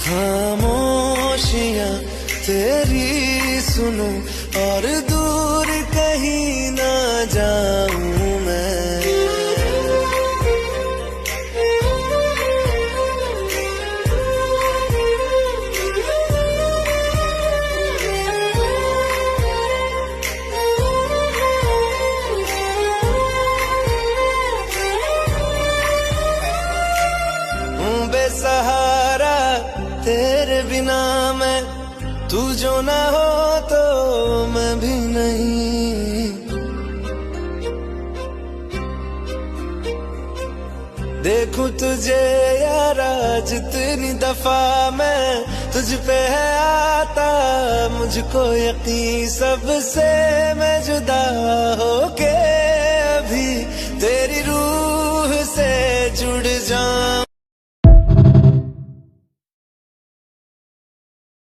खामोशियां तेरी सुनूं और दूर कहीं ना जाऊं मैं। बेसहारा तेरे बिना मैं, तू जो ना हो तो मैं भी नहीं। देखूं तुझे यारा जितनी दफा मैं तुझ पे है आता, मुझको यकीन सबसे मैं जुदा होके अभी तेरी रूह से जुड़ जाऊं।